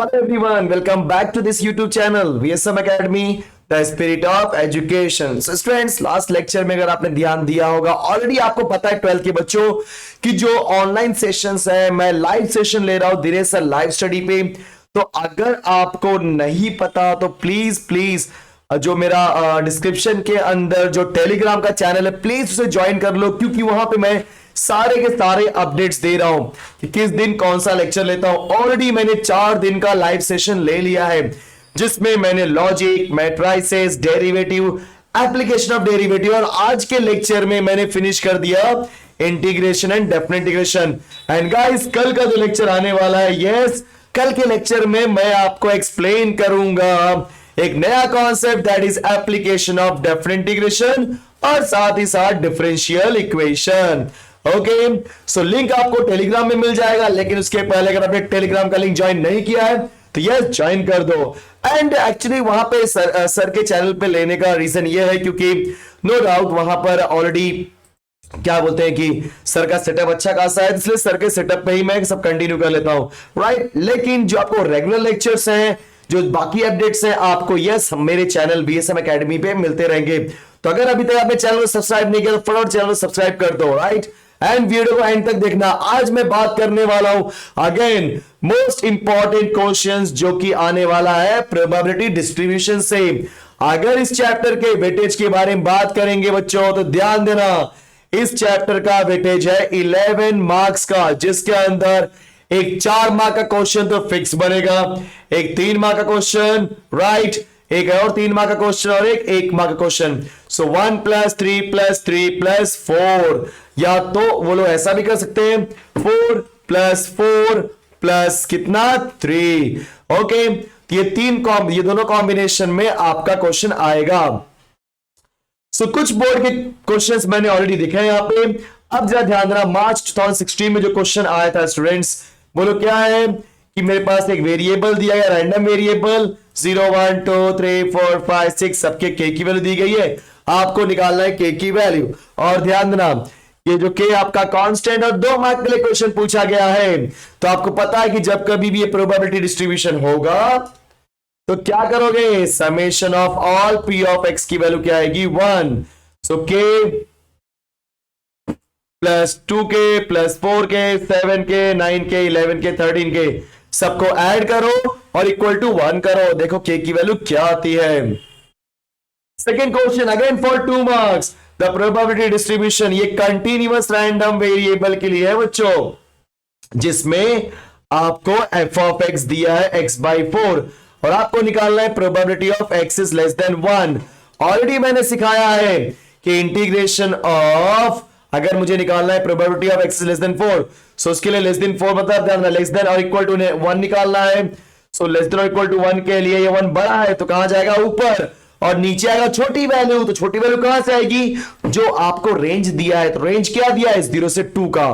Hello everyone, welcome back to this YouTube channel VSM Academy, the spirit of education. So students, last lecture में अगर आपने ध्यान दिया होगा, ऑलरेडी आपको पता है 12th के बच्चों कि जो ऑनलाइन सेशंस है, मैं लाइव सेशन ले रहा हूं दिनेश सर लाइव स्टडी पे। तो अगर आपको नहीं पता तो प्लीज प्लीज जो मेरा डिस्क्रिप्शन के अंदर जो टेलीग्राम का चैनल है प्लीज उसे ज्वाइन कर लो, क्योंकि वहां पे मैं सारे के सारे अपडेट्स दे रहा हूं कि किस दिन कौन सा लेक्चर लेता हूं। ऑलरेडी मैंने 4 दिन का लाइव सेशन ले लिया है, जिसमें मैंने logic, matrices, derivative, application of derivative, और आज के लेक्चर में मैंने फिनिश कर दिया integration and definite integration. And guys, कल का जो लेक्चर आने वाला है, यस, कल के लेक्चर में मैं आपको एक्सप्लेन करूंगा एक नया concept, that is application of definite integration और साथ ही साथ differential equation. Okay, so link आपको टेलीग्राम में मिल जाएगा, लेकिन उसके पहले अगर आपने टेलीग्राम का लिंक ज्वाइन नहीं किया है तो यस ज्वाइन कर दो। एंड एक्चुअली वहां पे सर के चैनल पे लेने का रीजन ये है क्योंकि नो डाउट वहां पर ऑलरेडी क्या बोलते हैं कि सर का सेटअप अच्छा खासा है, इसलिए सर के सेटअप पे ही मैं सब कंटिन्यू कर लेता हूं, राइट। लेकिन जो आपको रेगुलर लेक्चर्स हैं, जो बाकी अपडेट्स हैं, आपको यस मेरे चैनल VSM एकेडमी पे मिलते रहेंगे। तो अगर अभी तक आपने चैनल को सब्सक्राइब नहीं किया तो फटाफट चैनल को सब्सक्राइब कर दो, राइट। एंड वीडियो को एंड तक देखना। आज मैं बात करने वाला हूं अगेन मोस्ट इंपॉर्टेंट क्वेश्चंस जो कि आने वाला है प्रोबेबिलिटी डिस्ट्रीब्यूशन से। अगर इस चैप्टर के वेटेज के बारे में बात करेंगे बच्चों तो ध्यान देना, इस चैप्टर का वेटेज है 11 मार्क्स का, जिसके अंदर एक 4 मार्क का क्वेश्चन तो फिक्स बनेगा, एक 3 मार्क का क्वेश्चन, राइट, एक और 3 मार्क का क्वेश्चन और एक 1 मार्क का क्वेश्चन। सो 1 + 3 + 3 + 4, या तो वो लोग ऐसा भी कर सकते हैं 4 + 4 + कितना 3। ओके, तो ये दोनों कॉम्बिनेशन में आपका क्वेश्चन आएगा। सो कुछ बोर्ड के क्वेश्चंस मैंने ऑलरेडी दिखे हैं यहाँ पे। अब जरा ध्यान देना, मार्च 2016 में जो क्वेश्चन आया था स्टूडेंट्स, बोलो क्या है कि मेरे पास एक वेरिएबल दिया गया, रैंडम वेरिएबल 0 1 2 3 4 5 6 सबके के की वैल्यू दी गई है, आपको निकालना है के की वैल्यू। और ध्यान देना, ये जो के आपका कांस्टेंट और 2 मार्क के लिए क्वेश्चन पूछा गया है, तो आपको पता है कि जब कभी भी ये प्रोबेबिलिटी डिस्ट्रीब्यूशन होगा तो क्या करोगे, summation of all p of x की वैल्यू क्या आएगी 1। सो k + 2k + 4k 7k 9k 11k 13k सबको ऐड करो और इक्वल टू 1 करो, देखो k की वैल्यू क्या आती है। Second question again for 2 marks, the probability distribution, ये कंटिन्यूअस रैंडम वेरिएबल के लिए है बच्चों, जिसमें आपको f ऑफ x दिया है x/4 और आपको निकालना है probability of x is less then 1। Already मैंने सिखाया है कि इंटीग्रेशन ऑफ, अगर मुझे निकालना है probability of x is less then 4, सो उसके लिए लेस देन 4 मतलब ध्यान लेस देन और इक्वल टू 1 निकालना है। सो लेस देन और इक्वल टू 1 के लिए ये 1 बड़ा है तो कहां जाएगा, ऊपर, और नीचे आएगा छोटी वैल्यू, तो छोटी वैल्यू कहां से आएगी, जो आपको रेंज दिया है, तो रेंज क्या दिया है 0 से 2 का,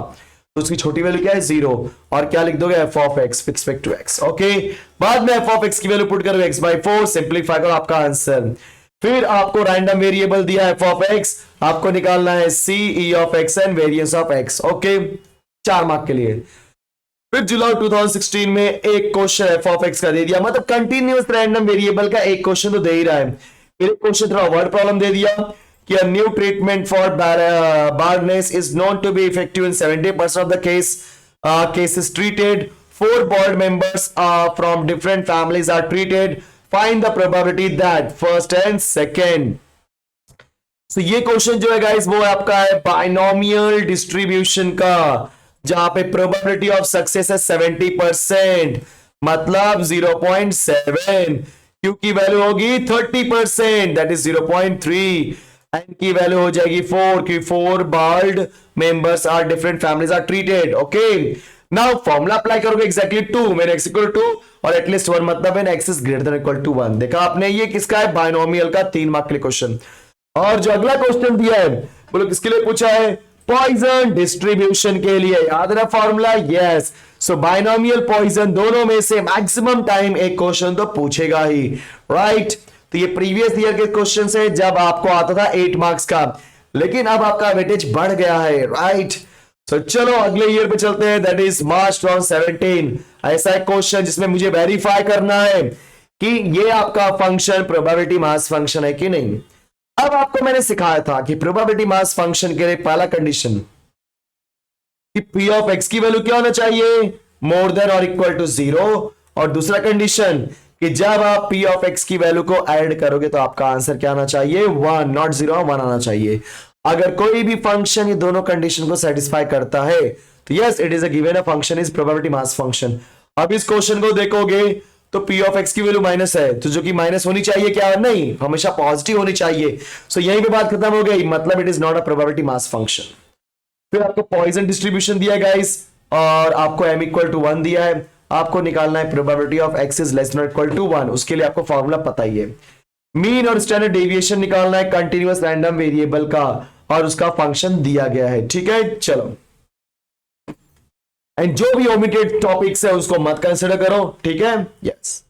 तो उसकी छोटी वैल्यू क्या है 0, और क्या लिख दोगे f of x fix to x। Okay, बाद में f ऑफ x की वैल्यू पुट करो x/4, सिंपलीफाई करो आपका आंसर। फिर आपको रैंडम वेरिएबल दिया है f ऑफ x, आपको निकालना है c e of x and variance of x। Okay, 4 mark के लिए। फिर जुलाई 2016 में एक क्वेश्चन f ऑफ x का दे दिया, मतलब कंटिन्यूअस रैंडम वेरिएबल का एक क्वेश्चन तो दे ही रहा है। फिर एक क्वेश्चन थोड़ा वर्ड प्रॉब्लम दे दिया कि a new treatment for baldness is known to be effective in 70% of the cases treated. 4 board members from different families are treated. Find the probability that first and second. So ये question जो है guys वो आपका है binomial distribution का, जहां पे probability of success है 70%, मतलब 0.7, क्यू की वैल्यू होगी 30%, दैट इज 0.3, एन की वैल्यू हो जाएगी 4 की 4 bald members are different families are treated. Okay, now formula apply करोगे एक्सैक्टली 2 मेन x इक्वल 2 और एटलीस्ट 1, मतलब है x is greater than equal to 1। देखा आपने, ये किसका है, बाइनोमियल का, 3 मार्क के लिए क्वेश्चन। और जो अगला क्वेश्चन दिया है, बोलो किसके लिए पूछा है, पॉइजन डिस्ट्रीब्यूशन के लिए। याद रहा फॉर्मूला, यस। सो बाइनोमियल पॉइजन दोनों में से मैक्सिमम टाइम एक क्वेश्चन तो पूछेगा ही, राइट। तो ये प्रीवियस ईयर के क्वेश्चन है जब आपको आता था 8 मार्क्स का, लेकिन अब आपका वेटेज बढ़ गया है, राइट। चलो अगले ईयर पे चलते हैं, दैट इज मार्च 2017। ऐसा एक क्वेश्चन जिसमें मुझे वेरीफाई करना है कि ये आपका फंक्शन प्रोबेबिलिटी मास फंक्शन है कि नहीं। अब आपको मैंने सिखाया था कि प्रोबेबिलिटी मास फंक्शन के लिए पहला कंडीशन कि पी ऑफ एक्स की वैल्यू क्या होना चाहिए, मोर देन और इक्वल टू 0, और दूसरा कंडीशन कि जब आप पी ऑफ एक्स की वैल्यू को ऐड करोगे तो आपका आंसर क्या आना चाहिए, 1, नॉट 0, 1 आना चाहिए। अगर कोई भी फंक्शन ये दोनों कंडीशन को सेटिस्फाई करता है तो yes it is a given, a function is probability mass function. अब इस क्वेश्चन को देखोगे तो पी ऑफ एक्स की वैल्यू माइनस है, तो जो कि माइनस होनी चाहिए क्या, नहीं, हमेशा पॉजिटिव होनी चाहिए। सो यहीं पे बात खत्म हो गई, मतलब it is not a probability mass function. फिर आपको पॉइजन डिस्ट्रीब्यूशन दिया गाइस, और आपको m इक्वल टू 1 दिया है, आपको निकालना है probability of x is less than equal to 1। उसके लिए आपको फॉर्मूला पता ही है, मीन और स्टैंडर्ड डेविएशन निकालना है कंटीन्यूअस रैंडम वेरिएबल का, और उसका फंक्शन दिया गया है। ठीक है, चलो, एंड जो भी ओमिटेड टॉपिक्स है उसको मत कंसिडर करो, ठीक है, यस।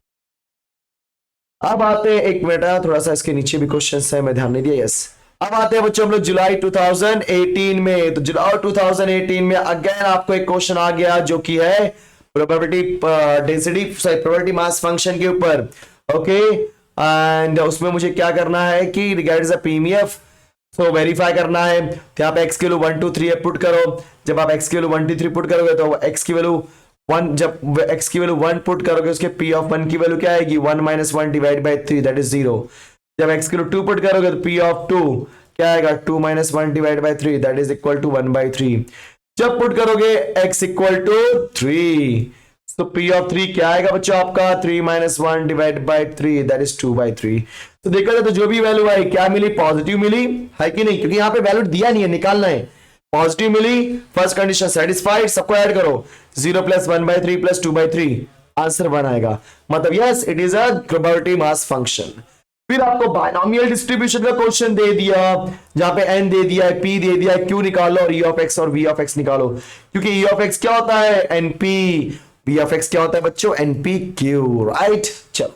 अब आते हैं, एक मिनट, थोड़ा सा इसके नीचे भी क्वेश्चंस है, मैं ध्यान नहीं दिया, यस। अब आते हैं बच्चों हम लोग जुलाई 2018 में, तो जुलाई 2018 में अगेन आपको एक क्वेश्चन आ गया जो कि है probability density probability mass function के ऊपर, ओके। एंड उसमें मुझे क्या करना है कि रिगार्ड्स द पीएमएफ तो वेरीफाई करना है। तो यहाँ पे x की वैल्यू 1 2 3 पुट करो। जब आप x की वैल्यू 1 2 3 पुट करोगे तो x की वैल्यू 1, जब x की वैल्यू 1 पुट करोगे उसके p ऑफ 1 की वैल्यू क्या आएगी, 1 - 1 डिवाइड बाय 3 दैट इज 0। जब x की वैल्यू 2 पुट करोगे तो p ऑफ 2 क्या आएगा, 2 - 1 divide by 3 that is equal to 1/3। जब पुट करोगे x इक्वल टू 3 तो p ऑफ 3 क्या आएगा बच्चों आपका, 3 - 1 डिवाइड बाय 3 दैट इज 2/3। तो देखा जाए तो जो भी वैल्यू आई क्या मिली, पॉजिटिव मिली है कि नहीं, क्योंकि यहाँ पे वैल्यू दिया नहीं है, निकालना है। पॉजिटिव मिली, फर्स्ट कंडीशन सेटिस्फाइड, सबको ऐड करो, 0 + 1/3 + 2/3 आंसर 1 आएगा, मतलब yes it is a probability mass function. फिर आपको बायनोमियल डिस्ट्रीब्यूशन का क्वेश्चन दे दिया, जहां पे n दे दिया है, p दे दिया है, q निकालो और e ऑफ x और v ऑफ x निकालो, क्योंकि e ऑफ x क्या होता है, np, v ऑफ x क्या होता है बच्चों, npq, राइट। चलो,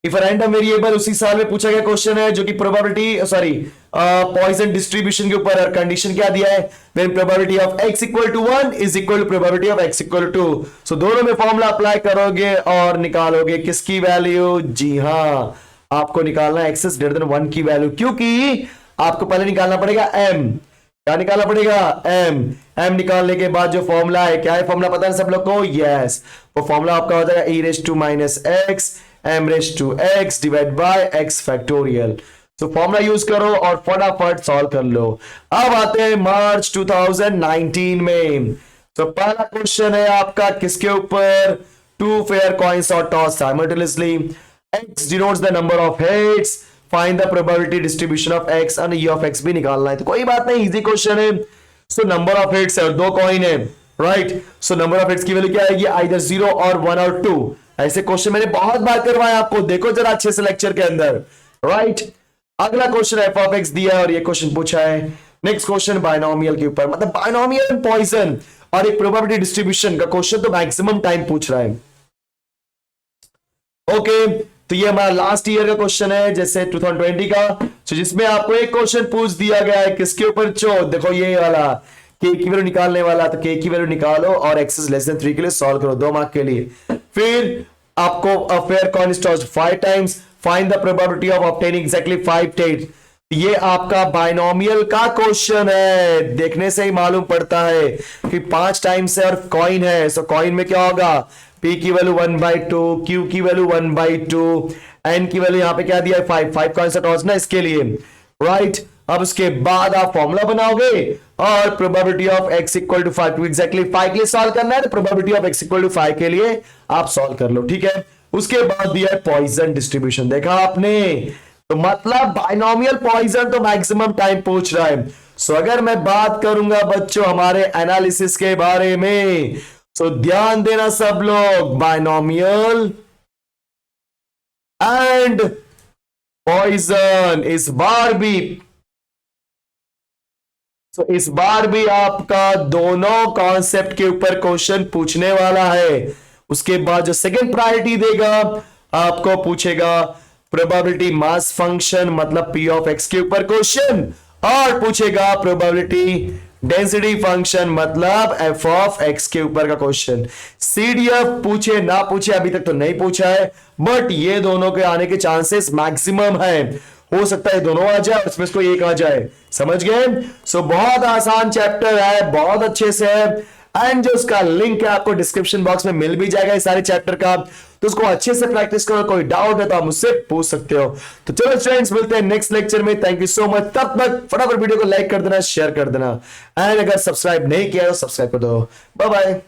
इफ रैंडम वेरिएबल उसी साल में पूछा गया क्वेश्चन है जो कि प्रोबेबिलिटी पॉइजन डिस्ट्रीब्यूशन के ऊपर, कंडीशन क्या दिया है, when probability of x equal to 1 is equal to probability of x equal to 2। So दोनों में फॉर्मूला अप्लाई करोगे और निकालोगे किसकी वैल्यू, जी हाँ, आपको निकालना है x ग्रेटर देन 1 की वैल्यू, क्योंकि आपको पहले निकालना पड़ेगा m, क्या निकालना पड़ेगा, m निकालने के बाद जो फॉर्मूला है, क्या है फॉर्मूला पता है सब लोग को, यस, वो फॉर्मूला आपका हो जाएगा e raised to -x m raised to x divide by x factorial. तो फॉर्मूला यूज करो और फटाफट सॉल्व कर लो। अब आते हैं मार्च 2019 में, तो पहला क्वेश्चन है आपका किसके ऊपर, two fair coins are tossed simultaneously, x denotes the number of heads, find the probability distribution of x and e of x भी निकालना है। तो कोई बात नहीं, इजी क्वेश्चन है। सो नंबर ऑफ हेड्स है और 2 कॉइन है, right. So number of heads की वैल्यू क्या आएगी, आइदर 0 और 1 और 2। ऐसे क्वेश्चन मैंने बहुत बार करवाए आपको, देखो जरा अच्छे से लेक्चर के अंदर, राइट। अगला क्वेश्चन f ऑफ x दिया है और ये क्वेश्चन पूछा है। नेक्स्ट क्वेश्चन बायनोमियल के ऊपर, मतलब बायनोमियल, पॉइजन और एक प्रोबेबिलिटी डिस्ट्रीब्यूशन का क्वेश्चन तो मैक्सिमम टाइम पूछ रहा है, ओके। तो ये हमारा लास्ट ईयर का क्वेश्चन है, जैसे 2020 का, तो जिसमें आपको एक क्वेश्चन पूछ दिया गया है किसके ऊपर, देखो ये वाला k की वैल्यू निकालने वाला, तो k की वैल्यू निकालो और x इज लेस देन 3 के लिए सॉल्व करो 2 मार्क के लिए। फिर आपको a fair coin is tossed 5 times, find the probability of obtaining exactly 5 heads। ये आपका बायनोमियल का क्वेश्चन है, देखने से ही मालूम पड़ता है कि 5 टाइम्स है और कॉइन है। सो कॉइन में क्या होगा, p की वैल्यू 1/2, q की वैल्यू 1/2, n की वैल्यू यहाँ पे क्या दिया है 5 कॉइन्स टॉस ना इसके लिए, राइट। अब उसके बाद आप फॉर्मूला बनाओगे और probability of x equal to 5 to exactly 5 के लिए सॉल्व करना है, तो probability of x equal to 5 के लिए आप सॉल्व कर लो, ठीक है। उसके बाद दिया है पॉइजन डिस्ट्रीब्यूशन, देखा आपने, तो मतलब बायनोमियल पॉइजन तो मैक्सिमम टाइम पूछ रहा है। सो अगर मैं बात करूंगा बच्चों हमारे एनालिसिस के बारे में, तो ध्यान देना सब लोग, बायनोमियल एंड पॉइजन इस बार भी आपका दोनों कॉन्सेप्ट के ऊपर क्वेश्चन पूछने वाला है। उसके बाद जो सेकंड प्रायोरिटी देगा आपको पूछेगा प्रोबेबिलिटी मास फंक्शन मतलब p ऑफ x के ऊपर क्वेश्चन, और पूछेगा प्रोबेबिलिटी डेंसिटी फंक्शन मतलब एफ ऑफ एक्स के ऊपर का क्वेश्चन। सीडीएफ पूछे ना पूछे, अभी तक तो नहीं पूछा है, बट ये दोनों के आने के चांसेस मैक्सिमम है। हो सकता है दोनों आ जाए और इसमें कोई एक आ जाए, समझ गए। सो बहुत आसान चैप्टर है, बहुत अच्छे से है, एंड जो उसका लिंक है आपको डिस्क्रिप्शन बॉक्स में मिल भी जाएगा इस सारे चैप्टर का, तो उसको अच्छे से प्रैक्टिस करो। कोई डाउट है तो आप मुझसे पूछ सकते हो। तो चलो फ्रेंड्स, मिलते हैं नेक्स्ट लेक्चर में। Thank you so much. तब तक फटाफट वीडियो को लाइक कर देना, शेयर कर देना, एंड अगर सब्सक्राइब नहीं किया तो सब्सक्राइब कर दो। Bye bye.